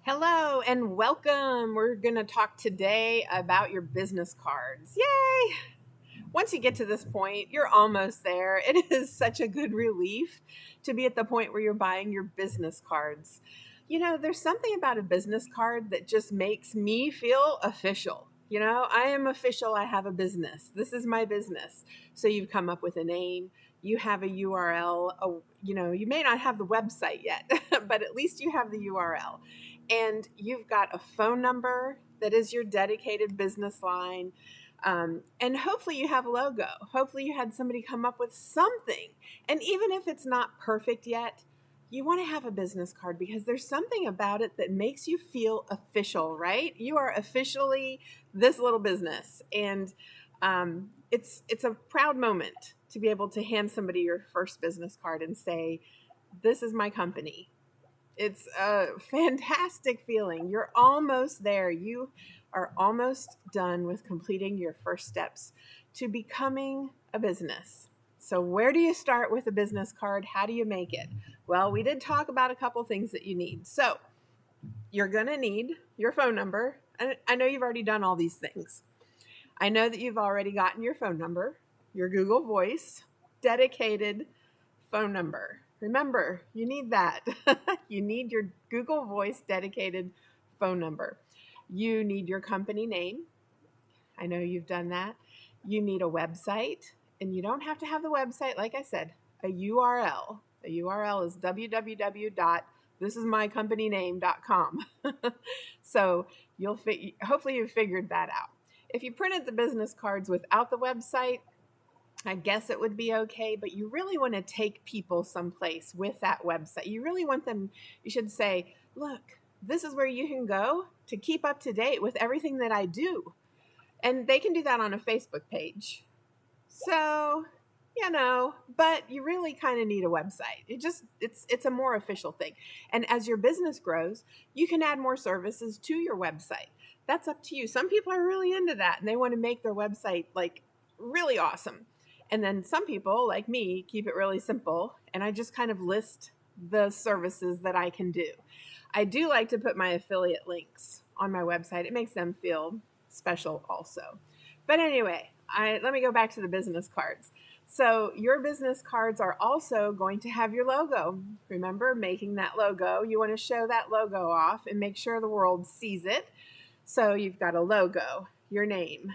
Hello and welcome. We're going to talk today about your business cards. Yay! Once you get to this point, you're almost there. It is such a good relief to be at the point where you're buying your business cards. You know, there's something about a business card that just makes me feel official. You know, I am official. I have a business. This is my business. So you've come up with a name, you have a URL. You may not have the website yet, but at least you have the URL. And you've got a phone number that is your dedicated business line. And hopefully you have a logo. Hopefully you had somebody come up with something. And even if it's not perfect yet, you want to have a business card because there's something about it that makes you feel official, right? You are officially this little business. And it's a proud moment to be able to hand somebody your first business card and say, this is my company. It's a fantastic feeling. You're almost there. You are almost done with completing your first steps to becoming a business. So, where do you start with a business card? How do you make it? Well, we did talk about a couple things that you need. So, you're going to need your phone number. And I know you've already done all these things. I know that you've already gotten your phone number, your Google Voice, dedicated phone number. Remember, you need that. You need your Google Voice dedicated phone number. You need your company name. I know you've done that. You need a website, and you don't have to have the website, like I said, a URL. A URL is www.thisismycompanyname.com. So hopefully you've figured that out. If you printed the business cards without the website, I guess it would be okay, but you really want to take people someplace with that website. You really want them, you should say, look, this is where you can go to keep up to date with everything that I do. And they can do that on a Facebook page. So, but you really kind of need a website. It's a more official thing. And as your business grows, you can add more services to your website. That's up to you. Some people are really into that and they want to make their website like really awesome. And then some people, like me, keep it really simple and I just kind of list the services that I can do. I do like to put my affiliate links on my website. It makes them feel special also. But anyway, let me go back to the business cards. So your business cards are also going to have your logo. Remember, making that logo, you want to show that logo off and make sure the world sees it. So you've got a logo, your name.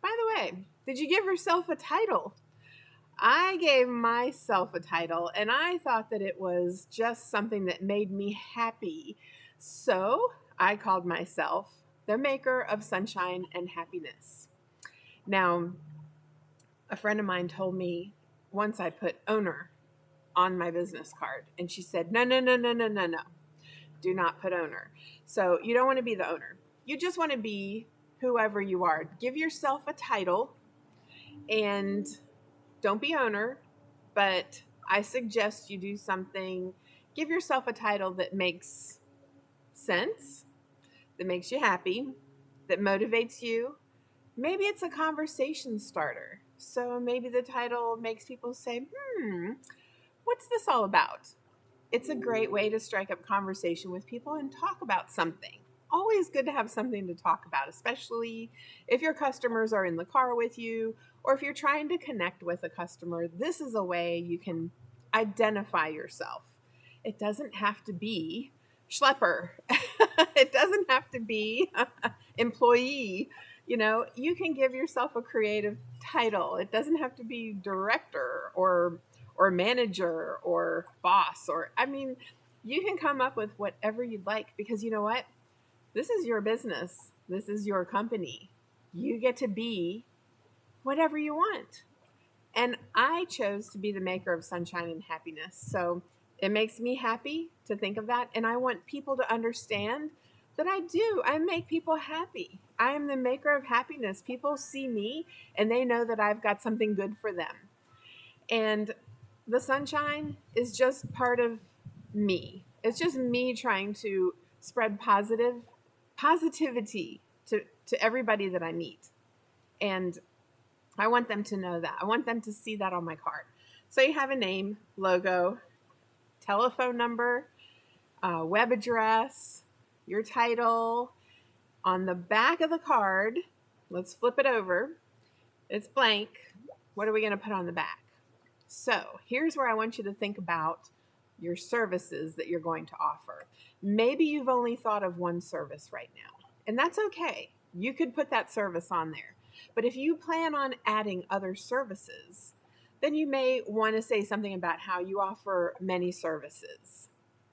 By the way, did you give yourself a title? I gave myself a title and I thought that it was just something that made me happy. So I called myself the maker of sunshine and happiness. Now, a friend of mine told me once I put owner on my business card, and she said, no, no, no, no, no, no, no. Do not put owner. So you don't want to be the owner. You just want to be whoever you are. Give yourself a title and don't be owner, but I suggest you do something. Give yourself a title that makes sense, that makes you happy, that motivates you. Maybe it's a conversation starter. So maybe the title makes people say, what's this all about? It's a great way to strike up conversation with people and talk about something. Always good to have something to talk about, especially if your customers are in the car with you or if you're trying to connect with a customer. This is a way you can identify yourself. It doesn't have to be schlepper. It doesn't have to be employee. You can give yourself a creative title. It doesn't have to be director or manager or boss you can come up with whatever you'd like because you know what? This is your business. This is your company. You get to be whatever you want. And I chose to be the maker of sunshine and happiness. So it makes me happy to think of that. And I want people to understand that I do. I make people happy. I am the maker of happiness. People see me and they know that I've got something good for them. And the sunshine is just part of me. It's just me trying to spread positivity to everybody that I meet. And I want them to know that. I want them to see that on my card. So you have a name, logo, telephone number, web address, your title. On the back of the card, let's flip it over. It's blank. What are we going to put on the back? So here's where I want you to think about your services that you're going to offer. Maybe you've only thought of one service right now, and that's okay. You could put that service on there. But if you plan on adding other services, then you may want to say something about how you offer many services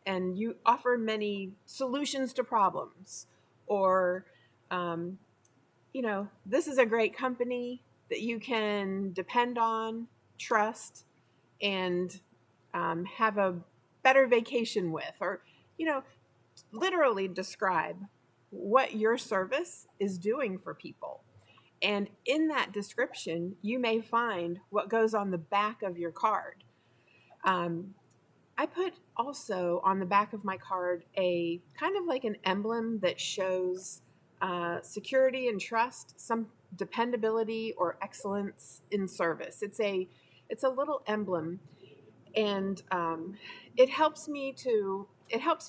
and you offer many solutions to problems, or, this is a great company that you can depend on, trust, and have a better vacation with, or, literally describe what your service is doing for people. And in that description, you may find what goes on the back of your card. I put also on the back of my card a kind of like an emblem that shows security and trust, some dependability or excellence in service. It's a little emblem, and it helps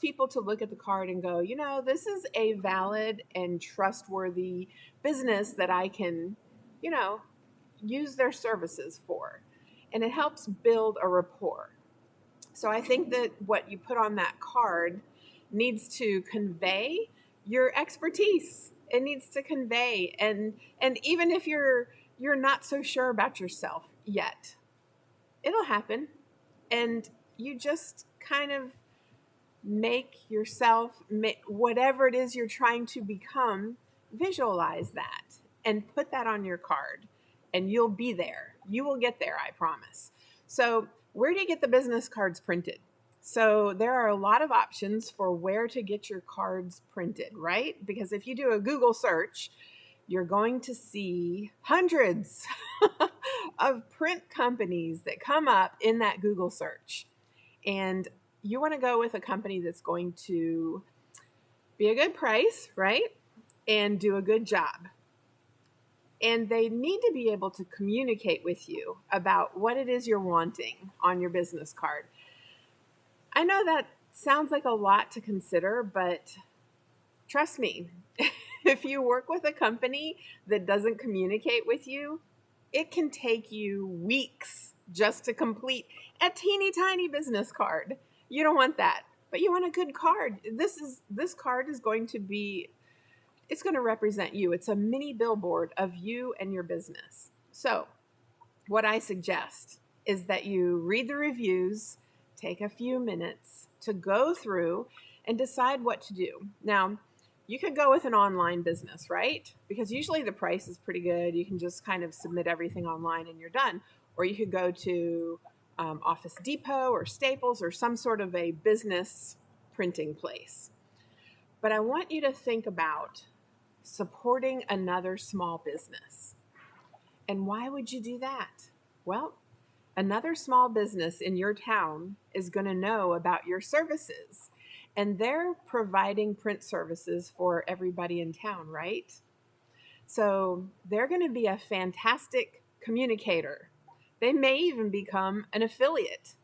people to look at the card and go, this is a valid and trustworthy business that I can, use their services for. And it helps build a rapport. So I think that what you put on that card needs to convey your expertise. It needs to convey, and even if you're not so sure about yourself yet, it'll happen. And you just kind of make yourself, whatever it is you're trying to become, visualize that and put that on your card, and you'll be there. You will get there, I promise. So where do you get the business cards printed? So there are a lot of options for where to get your cards printed, right? Because if you do a Google search, you're going to see hundreds of print companies that come up in that Google search. And you want to go with a company that's going to be a good price, right? And do a good job. And they need to be able to communicate with you about what it is you're wanting on your business card. I know that sounds like a lot to consider, but trust me, if you work with a company that doesn't communicate with you, it can take you weeks just to complete a teeny tiny business card. You don't want that, but you want a good card. This card is going to be, it's going to represent you. It's a mini billboard of you and your business. So what I suggest is that you read the reviews, take a few minutes to go through and decide what to do. Now, you could go with an online business, right? Because usually the price is pretty good. You can just kind of submit everything online and you're done. Or you could go to Office Depot or Staples or some sort of a business printing place. But I want you to think about supporting another small business. And why would you do that? Well, another small business in your town is going to know about your services, and they're providing print services for everybody in town, right? So they're going to be a fantastic communicator. They may even become an affiliate.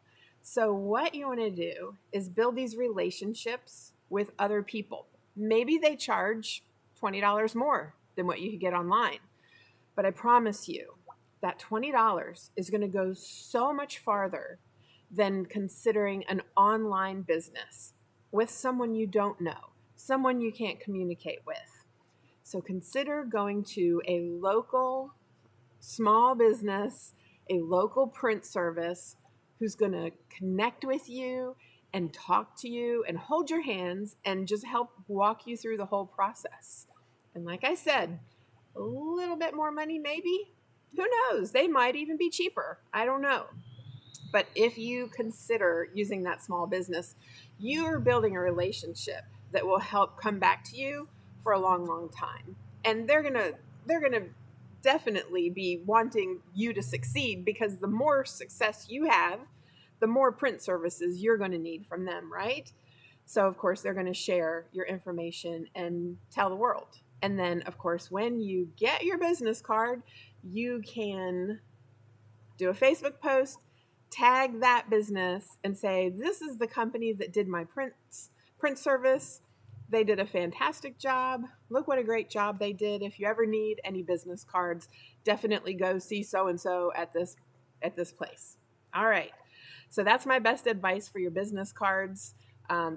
So what you want to do is build these relationships with other people. Maybe they charge $20 more than what you could get online. But I promise you that $20 is going to go so much farther than considering an online business with someone you don't know, someone you can't communicate with. So consider going to a local small business, a local print service who's going to connect with you and talk to you and hold your hands and just help walk you through the whole process. And like I said, a little bit more money maybe. Who knows? They might even be cheaper. I don't know. But if you consider using that small business, you're building a relationship that will help come back to you for a long, long time. And they're gonna definitely be wanting you to succeed, because the more success you have, the more print services you're going to need from them, right? So of course they're going to share your information and tell the world. And then of course when you get your business card, you can do a Facebook post, tag that business and say, this is the company that did my print service. They did a fantastic job. Look what a great job they did. If you ever need any business cards, definitely go see so and so at this place. All right. So that's my best advice for your business cards.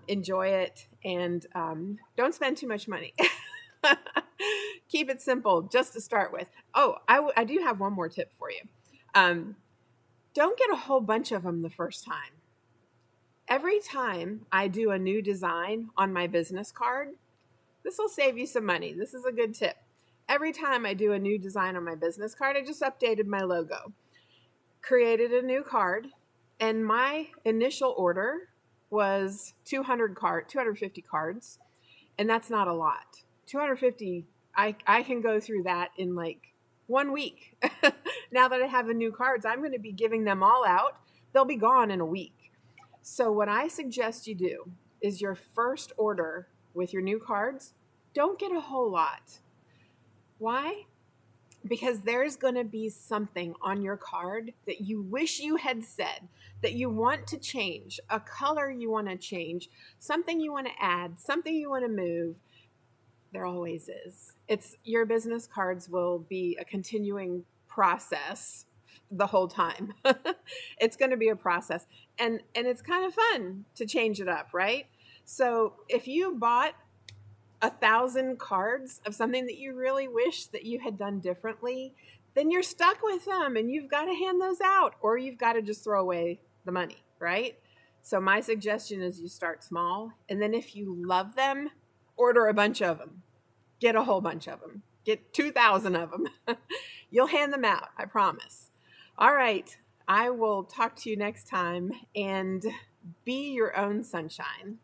Enjoy it, and don't spend too much money. Keep it simple just to start with. Oh, I do have one more tip for you. Don't get a whole bunch of them the first time. Every time I do a new design on my business card, this will save you some money. This is a good tip. Every time I do a new design on my business card, I just updated my logo, created a new card, and my initial order was 250 cards, and that's not a lot. 250, I can go through that in like 1 week. Now that I have the new cards, I'm going to be giving them all out. They'll be gone in a week. So what I suggest you do is your first order with your new cards, don't get a whole lot. Why? Because there's going to be something on your card that you wish you had said, that you want to change, a color you want to change, something you want to add, something you want to move. There always is. It's your business cards will be a continuing process the whole time. It's going to be a process, and it's kind of fun to change it up, right? So if you bought 1,000 cards of something that you really wish that you had done differently, then you're stuck with them and you've got to hand those out, or you've got to just throw away the money, right? So my suggestion is you start small, and then if you love them, order a bunch of them. Get a whole bunch of them. Get 2,000 of them. You'll hand them out, I promise. All right, I will talk to you next time, and be your own sunshine.